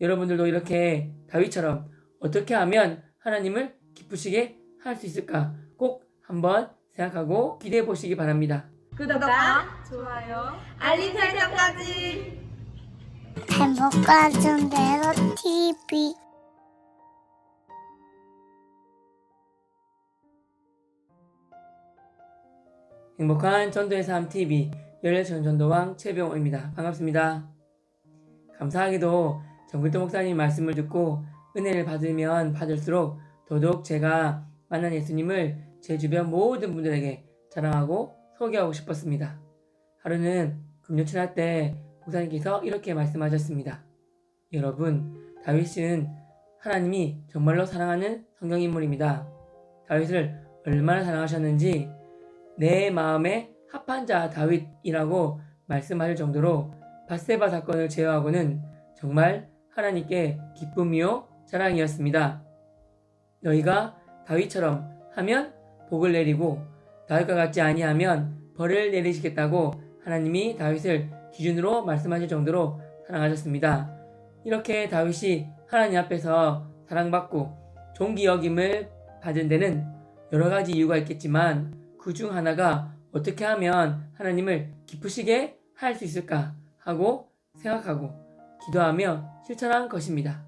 여러분들도 이렇게 다윗처럼 어떻게 하면 하나님을 기쁘시게 할 수 있을까 꼭 한번 생각하고 기대해 보시기 바랍니다. 구독과 좋아요, 알림 설정까지. 행복한 순대로 TV 행복한 전도의 삶 TV 열려천 전도왕 최병호입니다. 반갑습니다. 감사하게도 정글도 목사님 말씀을 듣고 은혜를 받으면 받을수록 더더욱 제가 만난 예수님을 제 주변 모든 분들에게 자랑하고 소개하고 싶었습니다. 하루는 금요철학 때 목사님께서 이렇게 말씀하셨습니다. 여러분, 다윗은 하나님이 정말로 사랑하는 성경인물입니다. 다윗을 얼마나 사랑하셨는지 내 마음에 합한 자 다윗이라고 말씀하실 정도로 밧세바 사건을 제외하고는 정말 하나님께 기쁨이요 자랑이었습니다. 너희가 다윗처럼 하면 복을 내리고 다윗과 같지 아니하면 벌을 내리시겠다고 하나님이 다윗을 기준으로 말씀하실 정도로 사랑하셨습니다. 이렇게 다윗이 하나님 앞에서 사랑받고 존귀 여김을 받은 데는 여러 가지 이유가 있겠지만 그 중 하나가 어떻게 하면 하나님을 기쁘시게 할 수 있을까 하고 생각하고 기도하며 실천한 것입니다.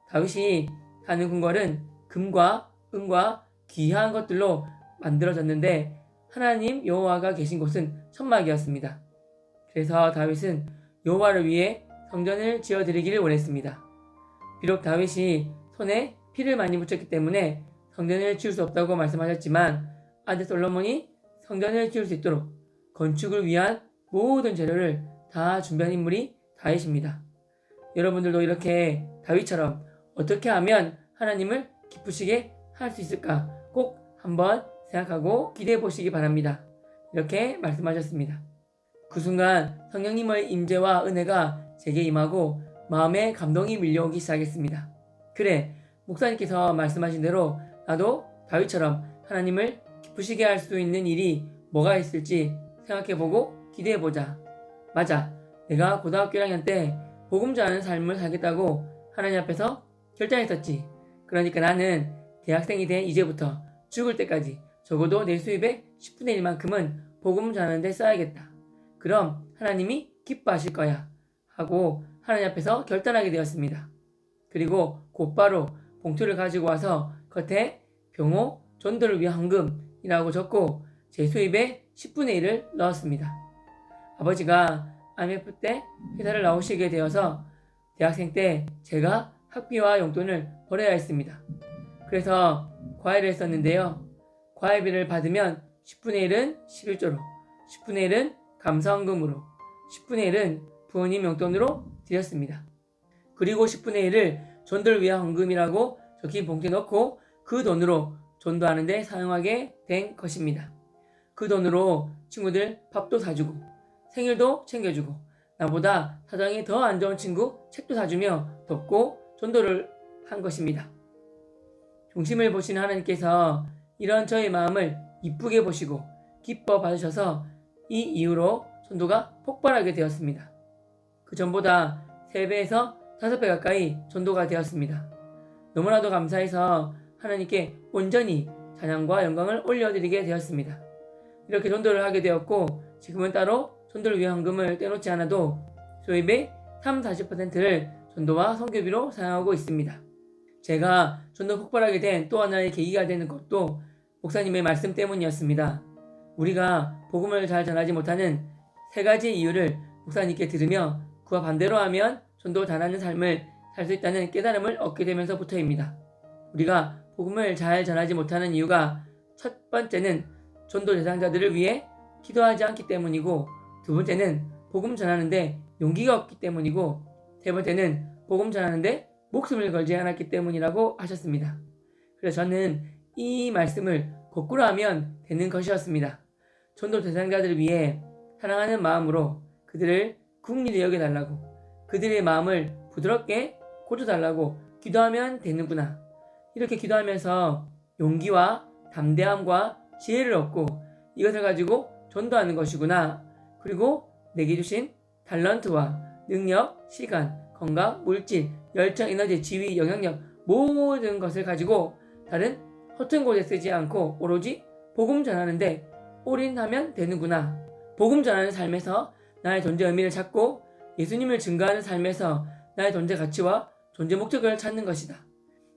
다윗이 사는 궁궐은 금과 은과 귀한 것들로 만들어졌는데 하나님 여호와가 계신 곳은 천막이었습니다. 그래서 다윗은 여호와를 위해 성전을 지어드리기를 원했습니다. 비록 다윗이 손에 피를 많이 묻혔기 때문에 성전을 지을 수 없다고 말씀하셨지만 아들 솔로몬이 성전을 지을 수 있도록 건축을 위한 모든 재료를 다 준비한 인물이 다윗입니다. 여러분들도 이렇게 다윗처럼 어떻게 하면 하나님을 기쁘시게 할 수 있을까 꼭 한번 생각하고 기대해 보시기 바랍니다. 이렇게 말씀하셨습니다. 그 순간 성령님의 임재와 은혜가 제게 임하고 마음에 감동이 밀려오기 시작했습니다. 그래, 목사님께서 말씀하신 대로 나도 다윗처럼 하나님을 기쁘시게 할 수 있는 일이 뭐가 있을지 생각해보고 기대해보자. 맞아, 내가 고등학교 1학년 때 복음 전하는 삶을 살겠다고 하나님 앞에서 결정했었지. 그러니까 나는 대학생이 된 이제부터 죽을 때까지 적어도 내 수입의 10분의 1만큼은 복음 전하는 데 써야겠다. 그럼 하나님이 기뻐하실 거야 하고 하나님 앞에서 결단하게 되었습니다. 그리고 곧바로 봉투를 가지고 와서 겉에 병호 전도를 위한 헌금이라고 적고 제 수입의 10분의 1을 넣었습니다. 아버지가 IMF 때 회사를 나오시게 되어서 대학생 때 제가 학비와 용돈을 벌어야 했습니다. 그래서 과외를 했었는데요. 과외비를 받으면 10분의 1은 11조로, 10분의 1은 감사헌금으로, 10분의 1은 부모님 용돈으로 드렸습니다. 그리고 10분의 1을 전도를 위한 헌금이라고 적힌 봉투에 넣고 그 돈으로 전도하는 데 사용하게 된 것입니다. 그 돈으로 친구들 밥도 사주고 생일도 챙겨주고 나보다 사정이 더 안 좋은 친구 책도 사주며 돕고 전도를 한 것입니다. 중심을 보시는 하나님께서 이런 저의 마음을 이쁘게 보시고 기뻐 받으셔서 이 이후로 전도가 폭발하게 되었습니다. 그 전보다 3배에서 5배 가까이 전도가 되었습니다. 너무나도 감사해서 하나님께 온전히 찬양과 영광을 올려드리게 되었습니다. 이렇게 전도를 하게 되었고 지금은 따로 전도를 위한 헌금을 떼놓지 않아도 수입의 30-40%를 전도와 선교비로 사용하고 있습니다. 제가 전도 폭발하게 된 또 하나의 계기가 되는 것도 목사님의 말씀 때문이었습니다. 우리가 복음을 잘 전하지 못하는 3가지 이유를 목사님께 들으며 그와 반대로 하면 전도 잘하는 삶을 살 수 있다는 깨달음을 얻게 되면서부터입니다. 우리가 복음을 잘 전하지 못하는 이유가 첫 번째는 전도 대상자들을 위해 기도하지 않기 때문이고 두 번째는 복음 전하는데 용기가 없기 때문이고 세 번째는 복음 전하는데 목숨을 걸지 않았기 때문이라고 하셨습니다. 그래서 저는 이 말씀을 거꾸로 하면 되는 것이었습니다. 전도 대상자들을 위해 사랑하는 마음으로 그들을 긍휼히 여겨달라고 그들의 마음을 부드럽게 고쳐달라고 기도하면 되는구나. 이렇게 기도하면서 용기와 담대함과 지혜를 얻고 이것을 가지고 전도하는 것이구나. 그리고 내게 주신 탤런트와 능력, 시간, 건강, 물질, 열정, 에너지, 지위, 영향력 모든 것을 가지고 다른 허튼 곳에 쓰지 않고 오로지 복음 전하는데 올인하면 되는구나. 복음 전하는 삶에서 나의 존재 의미를 찾고 예수님을 증거하는 삶에서 나의 존재 가치와 존재 목적을 찾는 것이다.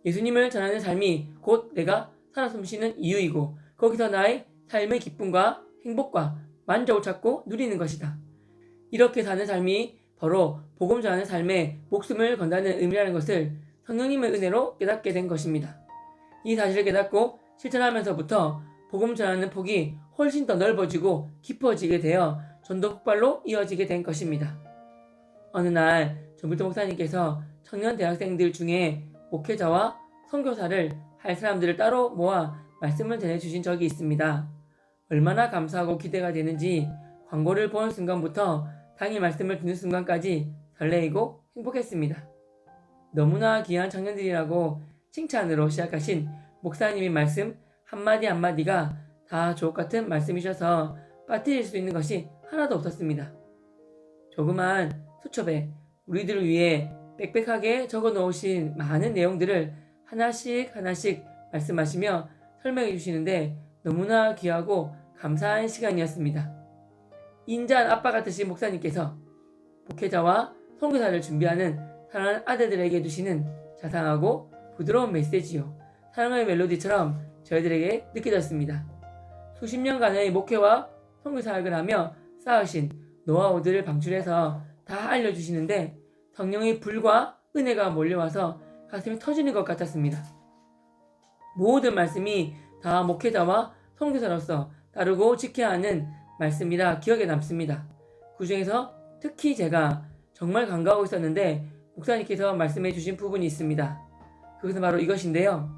예수님을 전하는 삶이 곧 내가 살아 숨쉬는 이유이고 거기서 나의 삶의 기쁨과 행복과 만족을 찾고 누리는 것이다. 이렇게 사는 삶이 바로 복음 전하는 삶에 목숨을 건다는 의미라는 것을 성령님의 은혜로 깨닫게 된 것입니다. 이 사실을 깨닫고 실천하면서부터 복음 전하는 폭이 훨씬 더 넓어지고 깊어지게 되어 전도 폭발로 이어지게 된 것입니다. 어느 날 정필도 목사님께서 청년 대학생들 중에 목회자와 선교사를 할 사람들을 따로 모아 말씀을 전해주신 적이 있습니다. 얼마나 감사하고 기대가 되는지 광고를 본 순간부터 당일 말씀을 듣는 순간까지 설레이고 행복했습니다. 너무나 귀한 청년들이라고 칭찬으로 시작하신 목사님의 말씀 한마디 한마디가 다 주옥같은 말씀이셔서 빠뜨릴 수 있는 것이 하나도 없었습니다. 조그만 수첩에 우리들을 위해 빽빽하게 적어 놓으신 많은 내용들을 하나씩 말씀하시며 설명해 주시는데 너무나 귀하고 감사한 시간이었습니다. 인자한 아빠 같으신 목사님께서 목회자와 선교사를 준비하는 사랑하는 아들들에게 주시는 자상하고 부드러운 메시지요. 사랑의 멜로디처럼 저희들에게 느껴졌습니다. 수십 년간의 목회와 선교 사역을 하며 쌓으신 노하우들을 방출해서 다 알려주시는데 성령의 불과 은혜가 몰려와서 가슴이 터지는 것 같았습니다. 모든 말씀이 다 목회자와 선교사로서 따르고 지켜야 하는 말씀이라 기억에 남습니다. 그 중에서 특히 제가 정말 간과하고 있었는데 목사님께서 말씀해 주신 부분이 있습니다. 그것은 바로 이것인데요.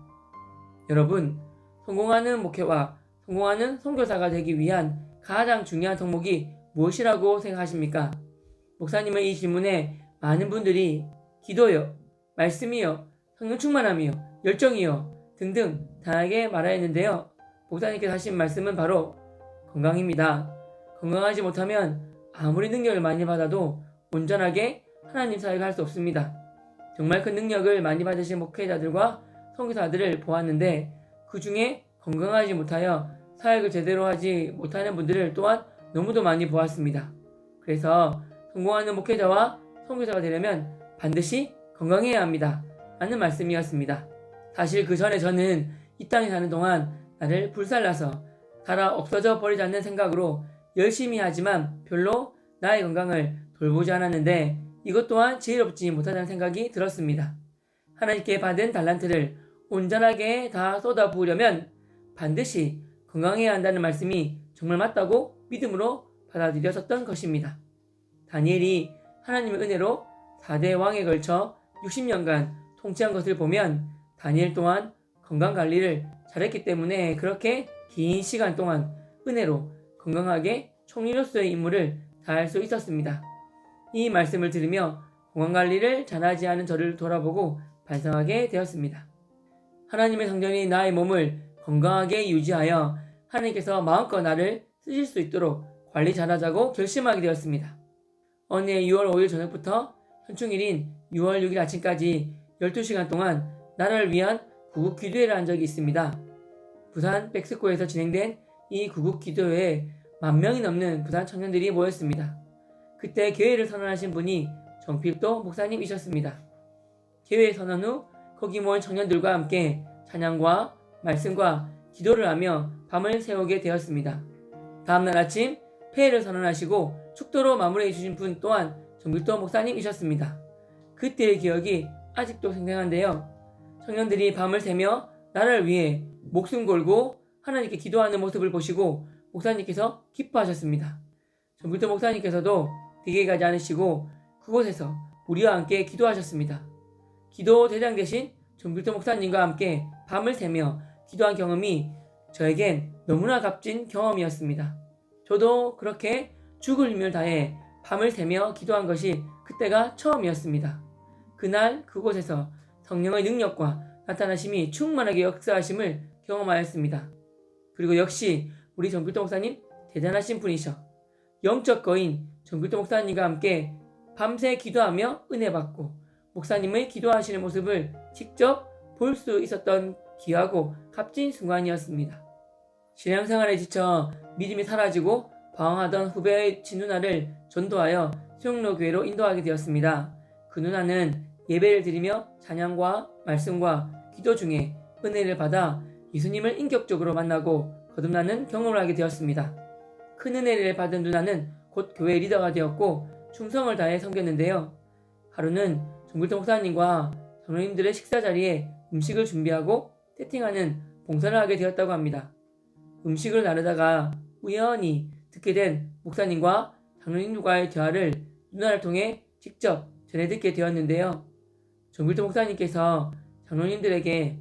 여러분, 성공하는 목회와 성공하는 선교사가 되기 위한 가장 중요한 덕목이 무엇이라고 생각하십니까? 목사님의 이 질문에 많은 분들이 기도요, 말씀이요, 성령 충만함이요, 열정이요 등등 다양하게 말하였는데요. 목사님께서 하신 말씀은 바로 건강입니다. 건강하지 못하면 아무리 능력을 많이 받아도 온전하게 하나님 사역을 할 수 없습니다. 정말 큰 능력을 많이 받으신 목회자들과 선교사들을 보았는데 그 중에 건강하지 못하여 사역을 제대로 하지 못하는 분들을 또한 너무도 많이 보았습니다. 그래서 성공하는 목회자와 선교사가 되려면 반드시 건강해야 합니다. 라는 말씀이었습니다. 사실 그 전에 저는 이 땅에 사는 동안 나를 불살라서 살아 없어져 버리지 않는 생각으로 열심히 하지만 별로 나의 건강을 돌보지 않았는데 이것 또한 지혜롭지 못하다는 생각이 들었습니다. 하나님께 받은 달란트를 온전하게 다 쏟아부으려면 반드시 건강해야 한다는 말씀이 정말 맞다고 믿음으로 받아들여졌던 것입니다. 다니엘이 하나님의 은혜로 4대 왕에 걸쳐 60년간 통치한 것을 보면 다니엘 또한 건강관리를 잘했기 때문에 그렇게 긴 시간 동안 은혜로 건강하게 총리로서의 임무를 다할 수 있었습니다. 이 말씀을 들으며 건강관리를 잘하지 않은 저를 돌아보고 반성하게 되었습니다. 하나님의 성전이 나의 몸을 건강하게 유지하여 하나님께서 마음껏 나를 쓰실 수 있도록 관리 잘하자고 결심하게 되었습니다. 어느 해 6월 5일 저녁부터 현충일인 6월 6일 아침까지 12시간 동안 나라를 위한 구국 기도회를 한 적이 있습니다. 부산 백스코에서 진행된 이 구국 기도회에 10,000명이 넘는 부산 청년들이 모였습니다. 그때 교회를 선언하신 분이 정필도 목사님이셨습니다. 교회 선언 후 거기 모인 청년들과 함께 찬양과 말씀과 기도를 하며 밤을 새우게 되었습니다. 다음날 아침 폐회를 선언하시고 축도로 마무리해 주신 분 또한 정필도 목사님이셨습니다. 그때의 기억이 아직도 생생한데요. 청년들이 밤을 새며 나라를 위해 목숨 걸고 하나님께 기도하는 모습을 보시고 목사님께서 기뻐하셨습니다. 정필도 목사님께서도 댁에 가지 않으시고 그곳에서 우리와 함께 기도하셨습니다. 기도 대장 되신 정필도 목사님과 함께 밤을 새며 기도한 경험이 저에겐 너무나 값진 경험이었습니다. 저도 그렇게 죽을 힘을 다해 밤을 새며 기도한 것이 그때가 처음이었습니다. 그날 그곳에서 성령의 능력과 나타나심이 충만하게 역사하심을 경험하였습니다. 그리고 역시 우리 정필도 목사님 대단하신 분이셔. 영적 거인 정필도 목사님과 함께 밤새 기도하며 은혜 받고 목사님의 기도하시는 모습을 직접 볼 수 있었던 귀하고 값진 순간이었습니다. 신앙생활에 지쳐 믿음이 사라지고 방황하던 후배의 친누나를 전도하여 수영로 교회로 인도하게 되었습니다. 그 누나는 예배를 드리며 찬양과 말씀과 기도 중에 은혜를 받아 예수님을 인격적으로 만나고 거듭나는 경험을 하게 되었습니다. 큰 은혜를 받은 누나는 곧 교회 리더가 되었고 충성을 다해 섬겼는데요. 하루는 정글동 목사님과 장로님들의 식사 자리에 음식을 준비하고 세팅하는 봉사를 하게 되었다고 합니다. 음식을 나르다가 우연히 듣게 된 목사님과 장로님과의 대화를 누나를 통해 직접 전해 듣게 되었는데요. 정글동 목사님께서 장로님들에게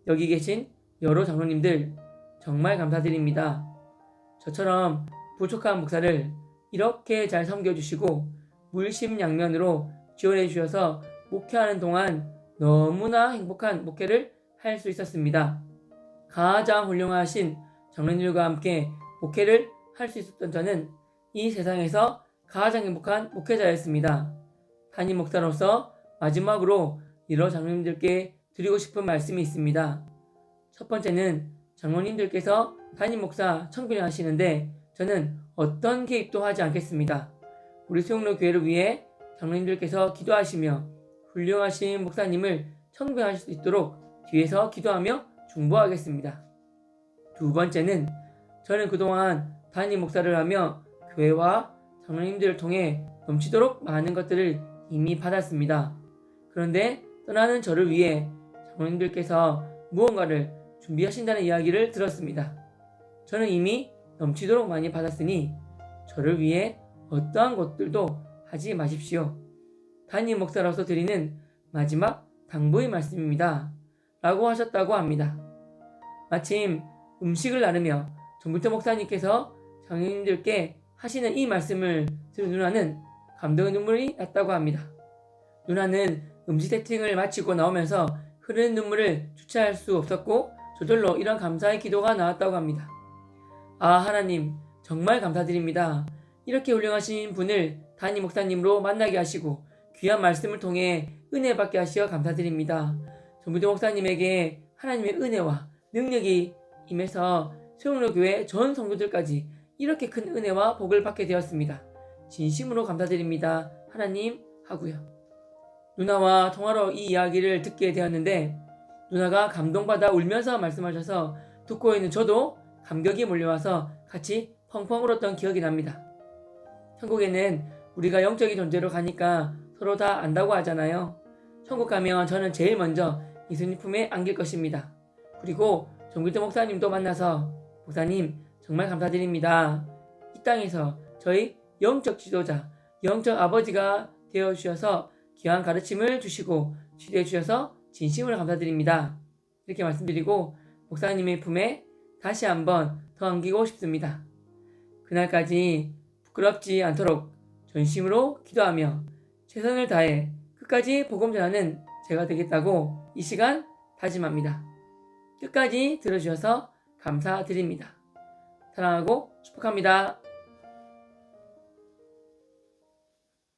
여기 계신 여러 장로님들 정말 감사드립니다. 저처럼 부족한 목사를 이렇게 잘 섬겨주시고 물심양면으로 지원해 주셔서 목회하는 동안 너무나 행복한 목회를 할 수 있었습니다. 가장 훌륭하신 장로님들과 함께 목회를 할 수 있었던 저는 이 세상에서 가장 행복한 목회자였습니다. 담임 목사로서 마지막으로 여러 장로님들께 드리고 싶은 말씀이 있습니다. 첫 번째는 장로님들께서 담임 목사 청빙을 하시는데 저는 어떤 개입도 하지 않겠습니다. 우리 수영로 교회를 위해 장로님들께서 기도하시며 훌륭하신 목사님을 청빙하실 수 있도록 뒤에서 기도하며 중보하겠습니다. 두 번째는 저는 그동안 담임 목사를 하며 교회와 장로님들을 통해 넘치도록 많은 것들을 이미 받았습니다. 그런데 떠나는 저를 위해 장로님들께서 무언가를 준비하신다는 이야기를 들었습니다. 저는 이미 넘치도록 많이 받았으니 저를 위해 어떠한 것들도 하지 마십시오. 담임 목사로서 드리는 마지막 당부의 말씀입니다. 라고 하셨다고 합니다. 마침 음식을 나누며 정글동 목사님께서 장로님들께 하시는 이 말씀을 들은 누나는 감동의 눈물이 났다고 합니다. 누나는 음식 세팅을 마치고 나오면서 흐르는 눈물을 주체할 수 없었고 저절로 이런 감사의 기도가 나왔다고 합니다. 아, 하나님 정말 감사드립니다. 이렇게 훌륭하신 분을 담임 목사님으로 만나게 하시고 귀한 말씀을 통해 은혜 받게 하시어 감사드립니다. 정글동 목사님에게 하나님의 은혜와 능력이 임해서 수영로 교회 전 성도들까지 이렇게 큰 은혜와 복을 받게 되었습니다. 진심으로 감사드립니다. 하나님 하고요. 누나와 통화로 이 이야기를 듣게 되었는데 누나가 감동받아 울면서 말씀하셔서 듣고 있는 저도 감격이 몰려와서 같이 펑펑 울었던 기억이 납니다. 천국에는 우리가 영적인 존재로 가니까 서로 다 안다고 하잖아요. 천국 가면 저는 제일 먼저 예수님 품에 안길 것입니다. 그리고 정글동 목사님도 만나서 목사님 정말 감사드립니다. 이 땅에서 저희 영적 지도자, 영적 아버지가 되어주셔서 귀한 가르침을 주시고 지도해 주셔서 진심으로 감사드립니다. 이렇게 말씀드리고 목사님의 품에 다시 한번 더 안기고 싶습니다. 그날까지 부끄럽지 않도록 전심으로 기도하며 최선을 다해 끝까지 복음 전하는 제가 되겠다고 이 시간 다짐합니다. 끝까지 들어주셔서 감사드립니다. 사랑하고 축복합니다.